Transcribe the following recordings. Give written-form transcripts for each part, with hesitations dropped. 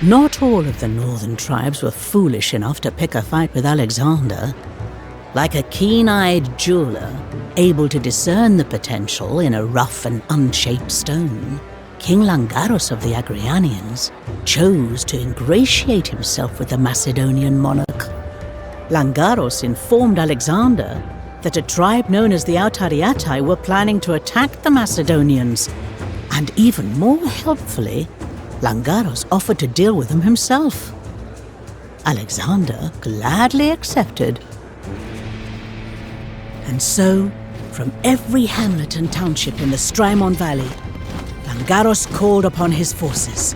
Not all of the northern tribes were foolish enough to pick a fight with Alexander. Like a keen-eyed jeweler, able to discern the potential in a rough and unshaped stone, King Langaros of the Agrianians chose to ingratiate himself with the Macedonian monarch. Langaros informed Alexander that a tribe known as the Autariatai were planning to attack the Macedonians, and even more helpfully, Langaros offered to deal with them himself. Alexander gladly accepted. And so, from every hamlet and township in the Strymon Valley, Langaros called upon his forces.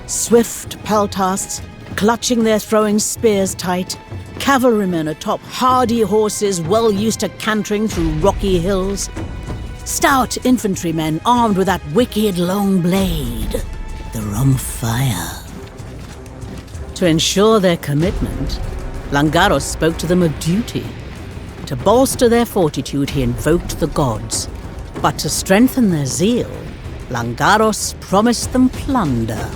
Swift peltasts, clutching their throwing spears tight, cavalrymen atop hardy horses well used to cantering through rocky hills, stout infantrymen armed with that wicked long blade, the Rumfire. To ensure their commitment, Langaros spoke to them of duty. To bolster their fortitude, he invoked the gods. But to strengthen their zeal, Langaros promised them plunder.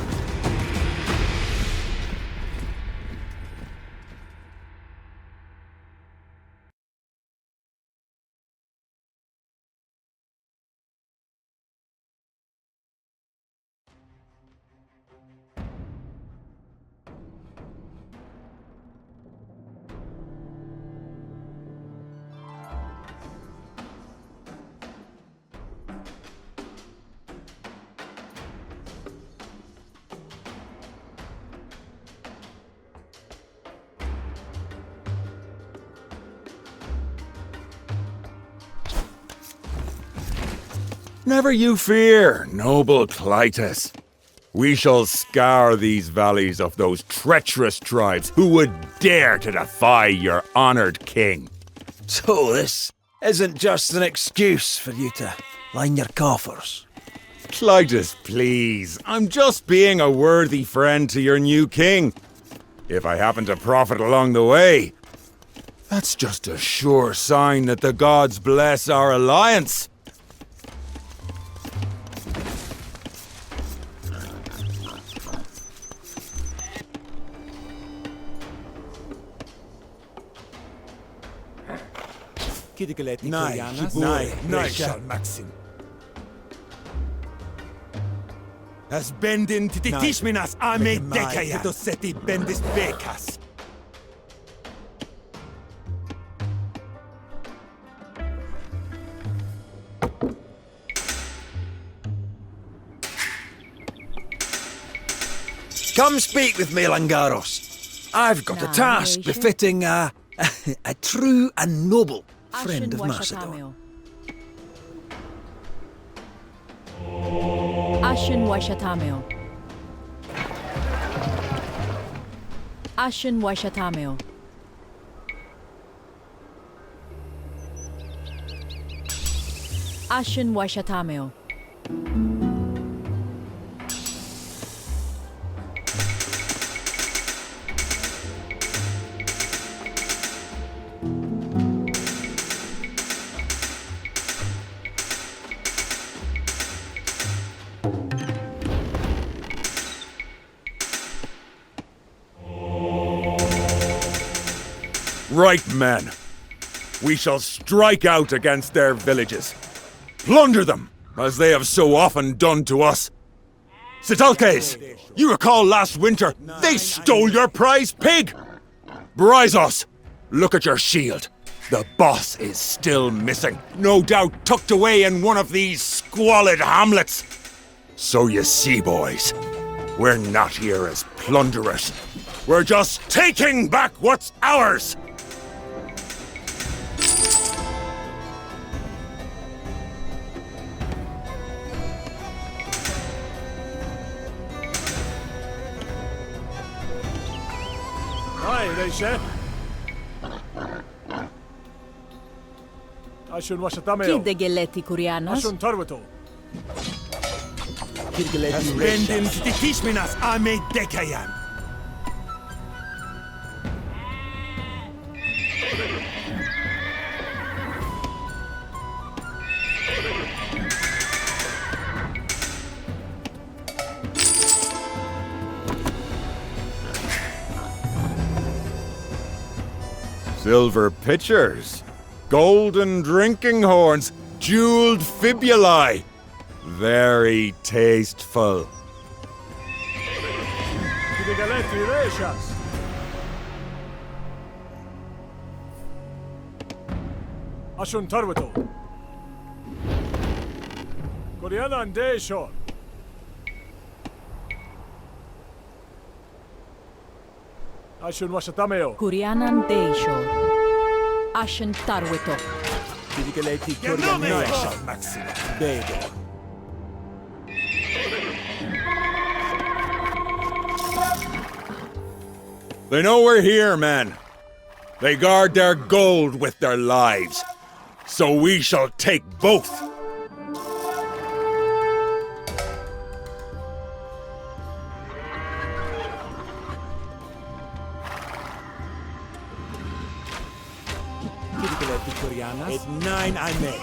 Never you fear, noble Clytus. We shall scour these valleys of those treacherous tribes who would dare to defy your honored king. So this isn't just an excuse for you to line your coffers. Clytus, please. I'm just being a worthy friend to your new king. If I happen to profit along the way, that's just a sure sign that the gods bless our alliance. Nein, shall Maxim. As bendin titishminas ame dekaya to seti bendis bekas. Come speak with me, Langaros. I've got a task befitting a true and noble friend of Macedon. Ashen Washatameo. Ashen Washatameo. Ashen Washatameo. Right, men. We shall strike out against their villages. Plunder them, as they have so often done to us. Sitalkes, you recall last winter, they stole your prize pig! Bryzos, look at your shield. The boss is still missing, no doubt tucked away in one of these squalid hamlets. So you see, boys, we're not here as plunderers. We're just taking back what's ours! Ashun Washatameo. Kidegeletti Kurianos. Ashun Tarwato. As bendin titishminas ame dekayan. Silver pitchers, golden drinking horns, jeweled fibulae. Very tasteful. Ashun tarwito. Koreana and Desho. Ashun washatameo. Kurianan deisho. Ashen tarwito. Didigaleti Koreanesha Maxima. Bedo. They know we're here, men. They guard their gold with their lives. So we shall take both. Didigaleti Koreanas. At 9 I may.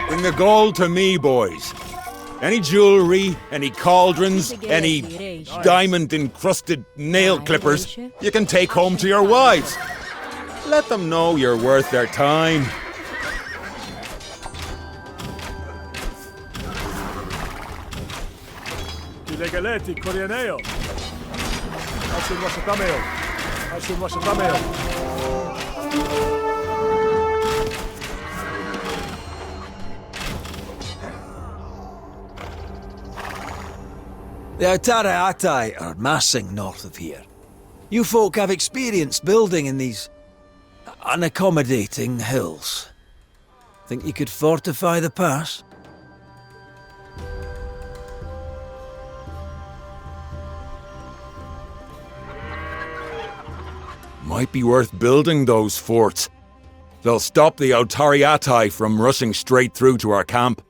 Bring the gold to me, boys. Any jewelry, any cauldrons, any diamond-encrusted nail clippers you can take home to your wives. Let them know you're worth their time. Didigaleti Koreaneo. Ashun washatameo. Ashun washatameo. The Autara Atai are massing north of here. You folk have experience building in these unaccommodating hills. Think you could fortify the pass? Might be worth building those forts. They'll stop the Autariatai from rushing straight through to our camp.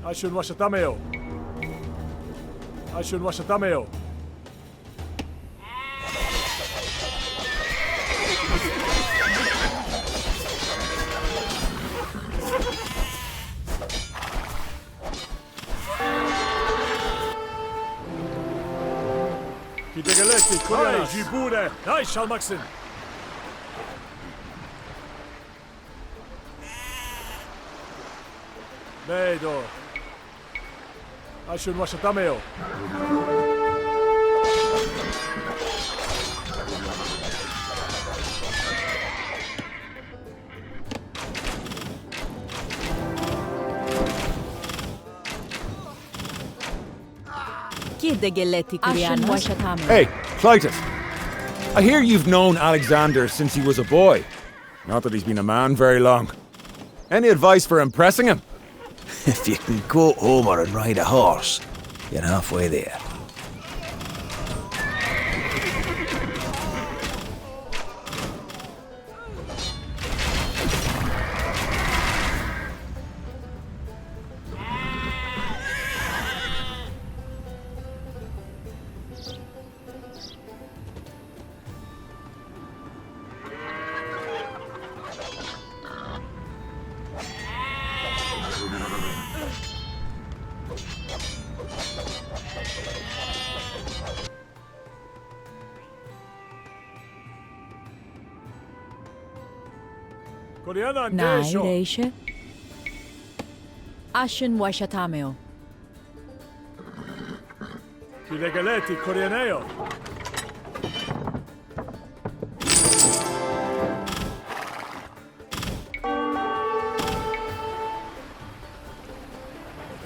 Ashun washatameo. Ashun washatameo. Didigaleti Koreanas. Jibure. Nice, Shalmaxin. Bedo. Ashun washatameo. Ashen washatameo. Hey, Clytus. I hear you've known Alexander since he was a boy. Not that he's been a man very long. Any advice for impressing him? If you can quote Homer and ride a horse, you're halfway there. Koreana Nai Desho. Reishe. Ashen Washatameo. Kilegaleti Koreaneo.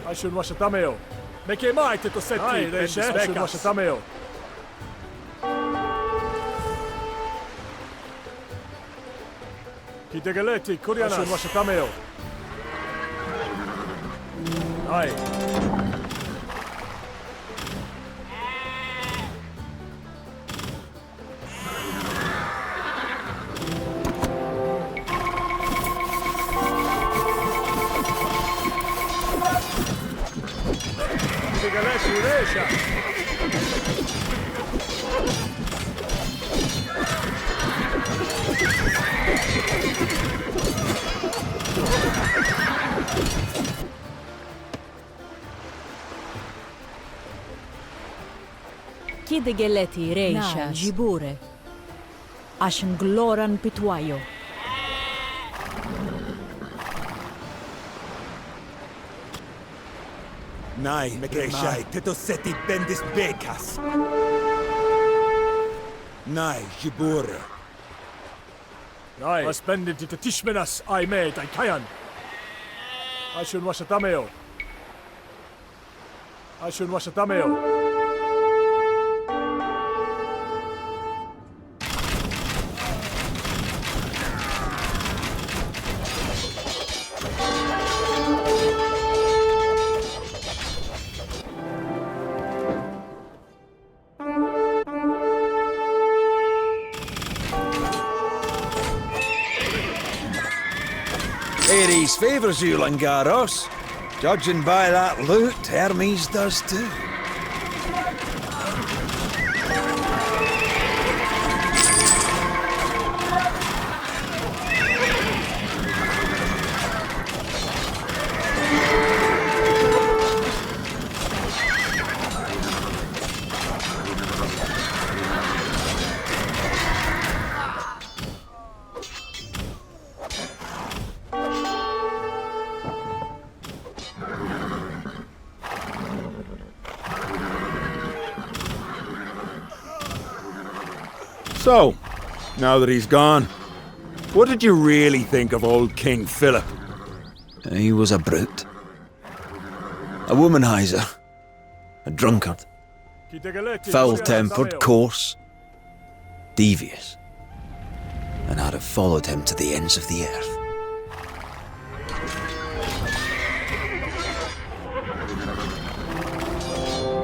Ashun Washatameo. Meke mai te to seti. Ai, Reishe. Ashun Washatameo. Kilegaleti Koreana. Ashun Washatameo. Ai. Kilegaleti Reisha. Kidegeleti Reisha. Jibure. Ashen Gloran Pitwayo. Nai, Reisha, tetoseti bendis bekas. Nai, Jibure. Ai. Aspendit te tishmenas ai me tai kayan. Ashun Washatameo. Ashun Washatameo. Ares favours you, Langaros. Judging by that loot, Hermes does too. So, now that he's gone, what did you really think of old King Philip? He was a brute. A womanizer. A drunkard. Kilegaleti Foul-tempered, Koreana coarse. Devious. And I'd have followed him to the ends of the earth.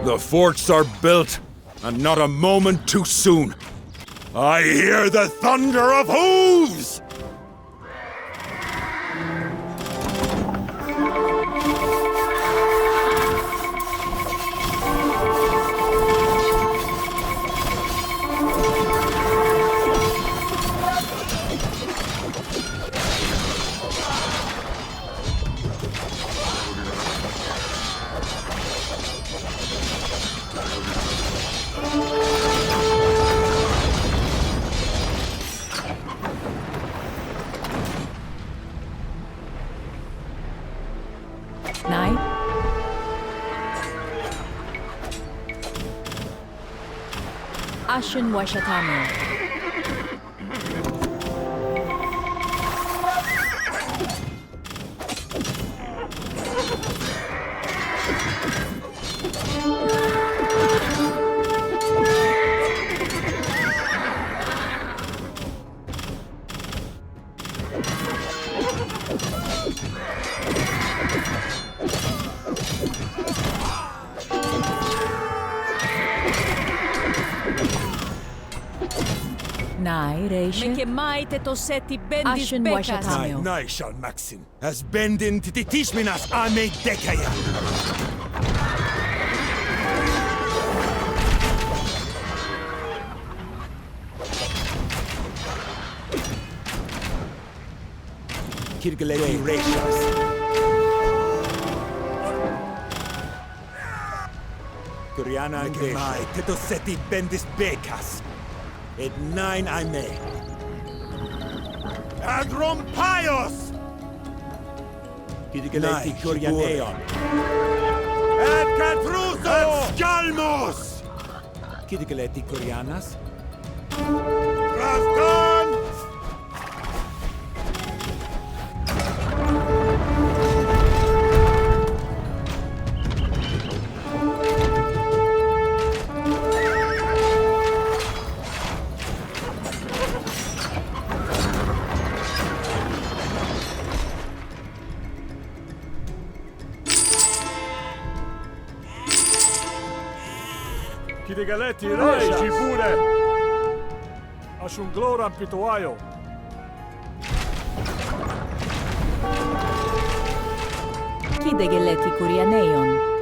The forts are built, and not a moment too soon. I hear the thunder of hooves! Nai. Ashen Washatameo. Nai Reishe. Meke mai te to seti bendis Ashen bekas. Washatameo. Nai shall Maxin. As bendin titishminas ame dekaya. Kirgaleti Reishas. Koreana and Mai, tetoseti bendis bekas. Et nine I may. Adrompaios! Kidigaleti Korianeon. Et Catruso! Et Scalmos! Kidigaleti Korianas. Rastan! Kidigaleti Reisha pure! Ashun gloran pituayo! Kidegeleti kurianeion.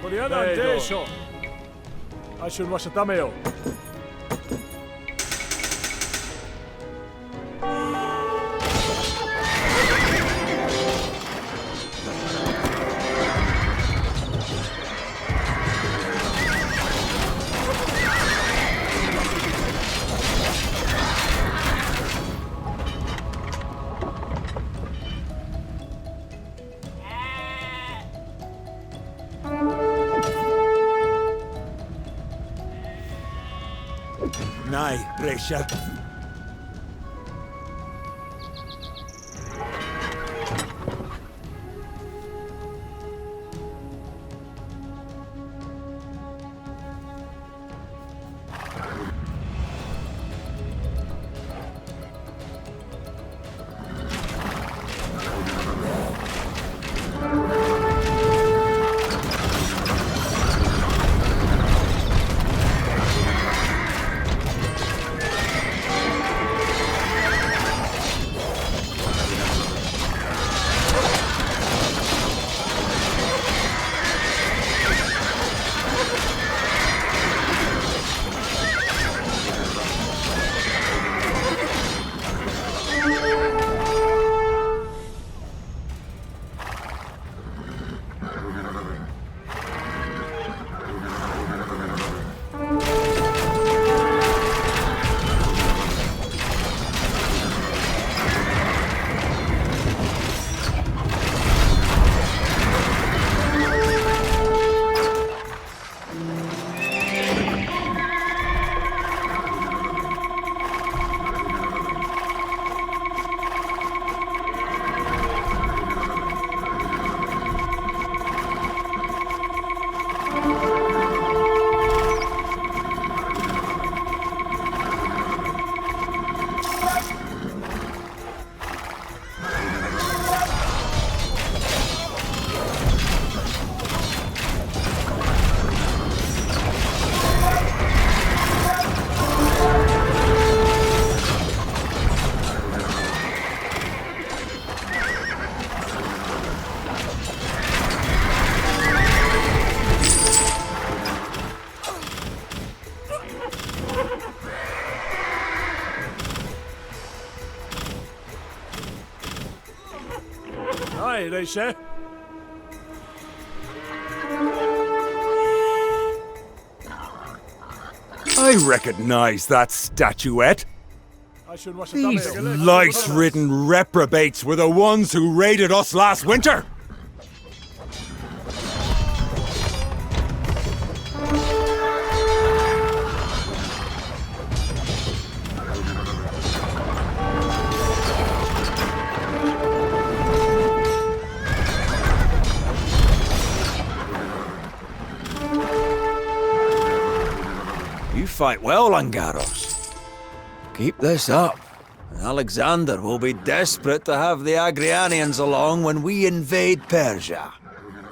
Koriana Desho! Ashun washatameo! Nai, Brescia. Aye, Reisha! I recognize that statuette. Ashun These washatameo! lice-ridden reprobates were the ones who raided us last winter. You fight well, Langaros. Keep this up. Alexander will be desperate to have the Agrianians along when we invade Persia.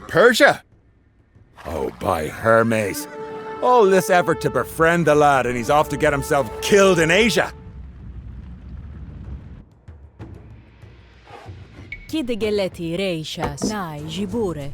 Persia? Oh, by Hermes. All this effort to befriend the lad and he's off to get himself killed in Asia. Kide geleti reishas. Nai jibure.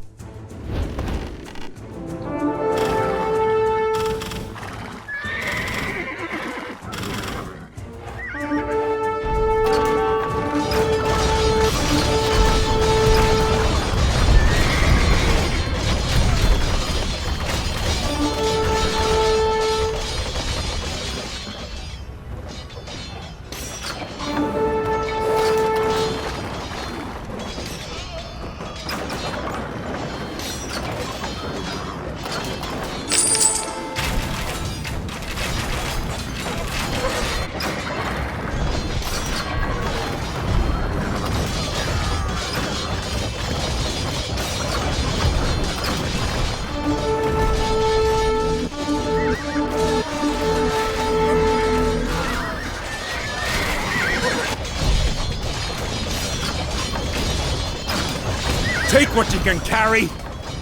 Take what you can carry,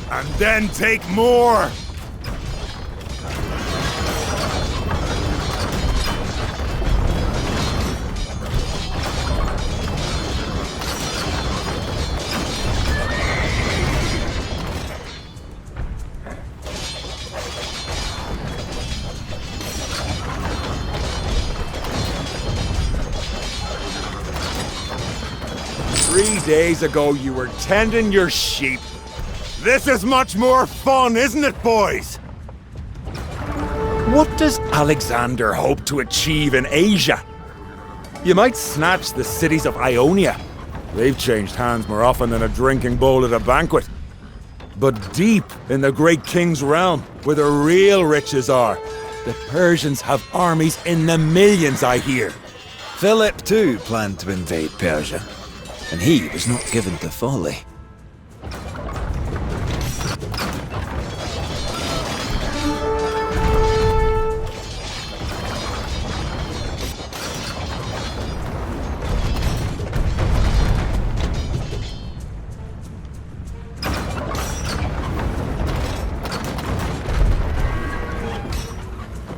and then take more! 3 days ago, you were tending your sheep. This is much more fun, isn't it, boys? What does Alexander hope to achieve in Asia? You might snatch the cities of Ionia. They've changed hands more often than a drinking bowl at a banquet. But deep in the great king's realm, where the real riches are, the Persians have armies in the millions, I hear. Philip too planned to invade Persia, and he was not given to folly.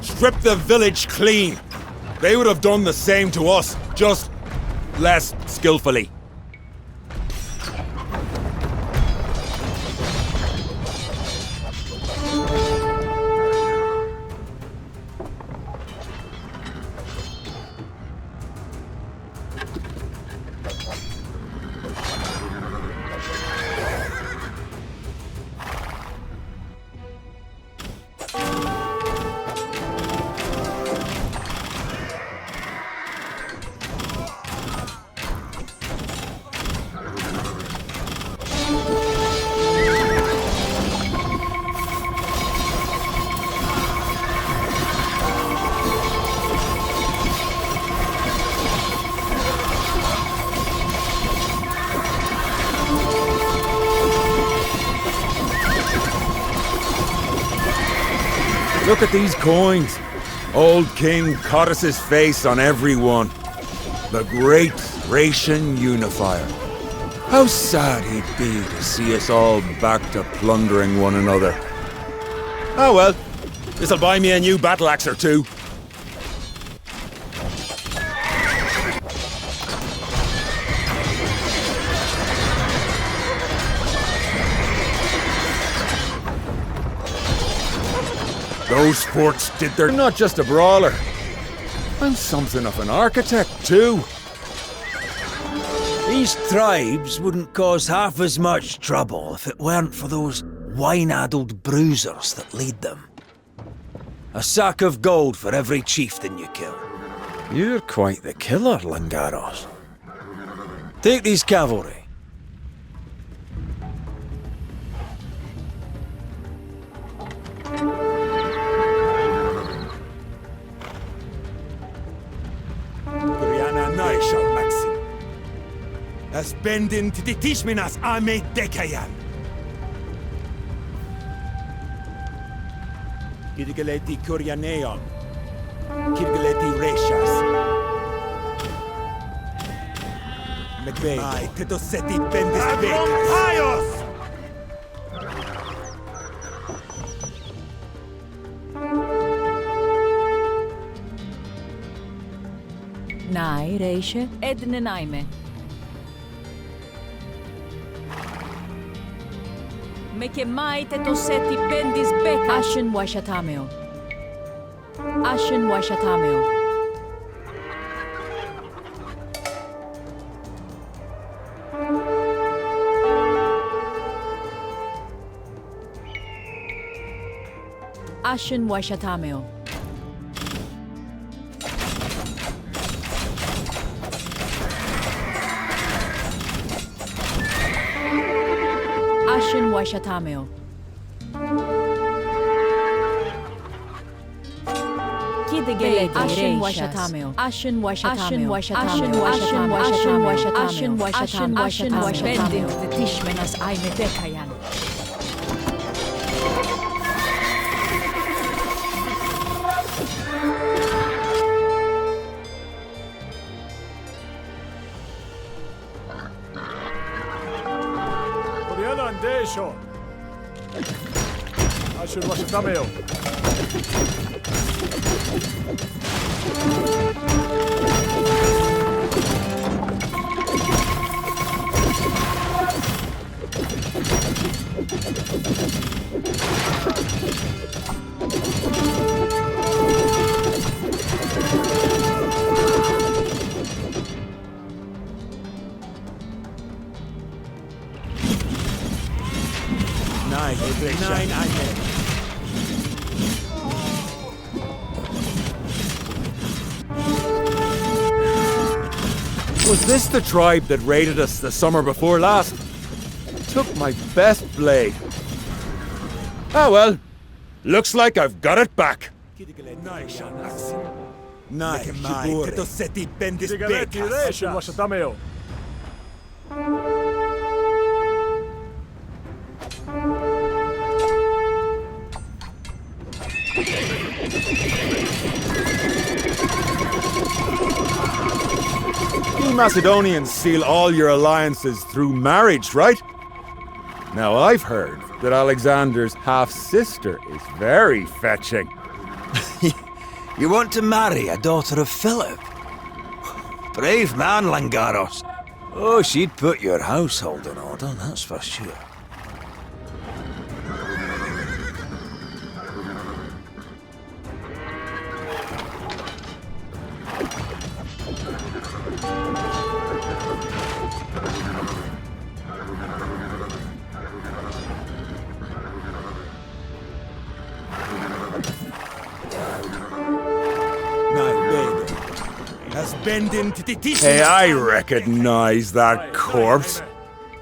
Strip the village clean. They would have done the same to us, just less skillfully. Look at these coins. Old King Codus's face on every one. The great Thracian unifier. How sad he'd be to see us all back to plundering one another. Oh well, this'll buy me a new battle axe or two. Those forts did their... not just a brawler. I'm something of an architect, too. These tribes wouldn't cause half as much trouble if it weren't for those wine-addled bruisers that lead them. A sack of gold for every chieftain you kill. You're quite the killer, Langaros. Take these cavalry. As bendin to the Tishminas Ame Dekayan. Kirgaleti Kuryaneon. Kirgaleti Reshas. Medved. Ai, Tetoseti Bendis Bekas. Nai reishe edne naime. Me che mai te tossetti bendis becca. Ashen Washatameo. Ashen Washatameo. Ashen Washatameo. Ashen Washatameo. Kidegeleti Ashen reishas. Washatameo. Ashen Washatameo. Ashen Washatameo. Ashen Washatameo. Ashen Washatameo. Bendit te tishmenas aime bekayan. Poriana andesho. Ashen Washatameo. Nine, Was this the tribe that raided us the summer before last? Took my best blade. Ah well, looks like I've got it back. Nai, mai, te tossetti bendis Kidegeleti becca. Ashen Washatameo. You Macedonians seal all your alliances through marriage, right? Now I've heard that Alexander's half-sister is very fetching. You want to marry a daughter of Philip? Brave man, Langaros. Oh, she'd put your household in order, that's for sure. Hey, I recognize that corpse.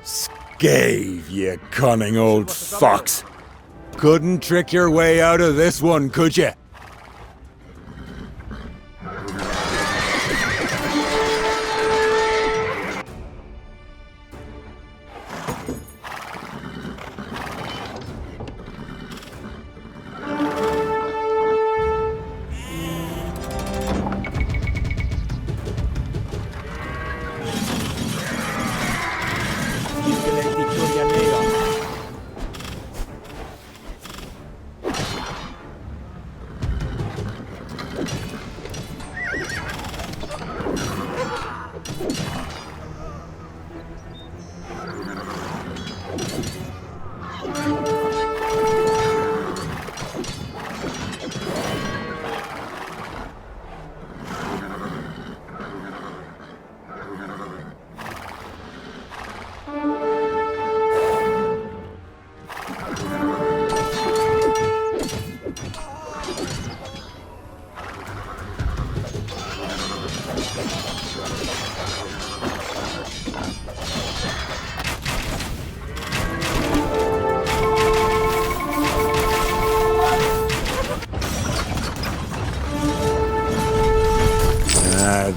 Scave, you cunning old fox. Couldn't trick your way out of this one, could you?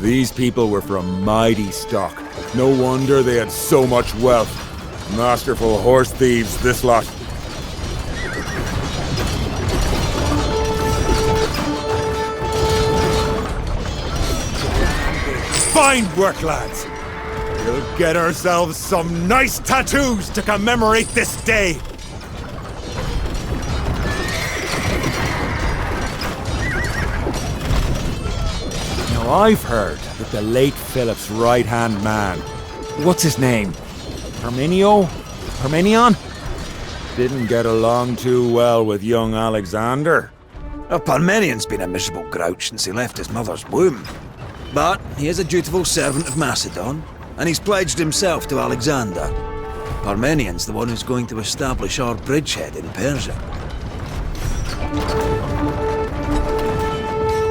These people were from mighty stock. No wonder they had so much wealth. Masterful horse thieves, this lot. Fine work, lads. We'll get ourselves some nice tattoos to commemorate this day. Now, I've heard that the late Philip's right-hand man, what's his name? Herminio? Herminion? didn't get along too well with young Alexander. Parmenian's been a miserable grouch since he left his mother's womb. But he is a dutiful servant of Macedon, and he's pledged himself to Alexander. Parmenian's the one who's going to establish our bridgehead in Persia.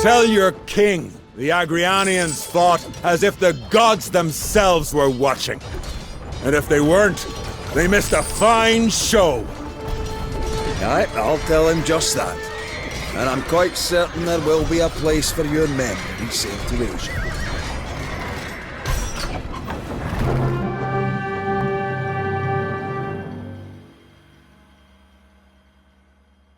Tell your king the Agrianians fought as if the gods themselves were watching. And if they weren't, they missed a fine show. Aye, I'll tell him just that. And I'm quite certain there will be a place for your men to be sent to Asia.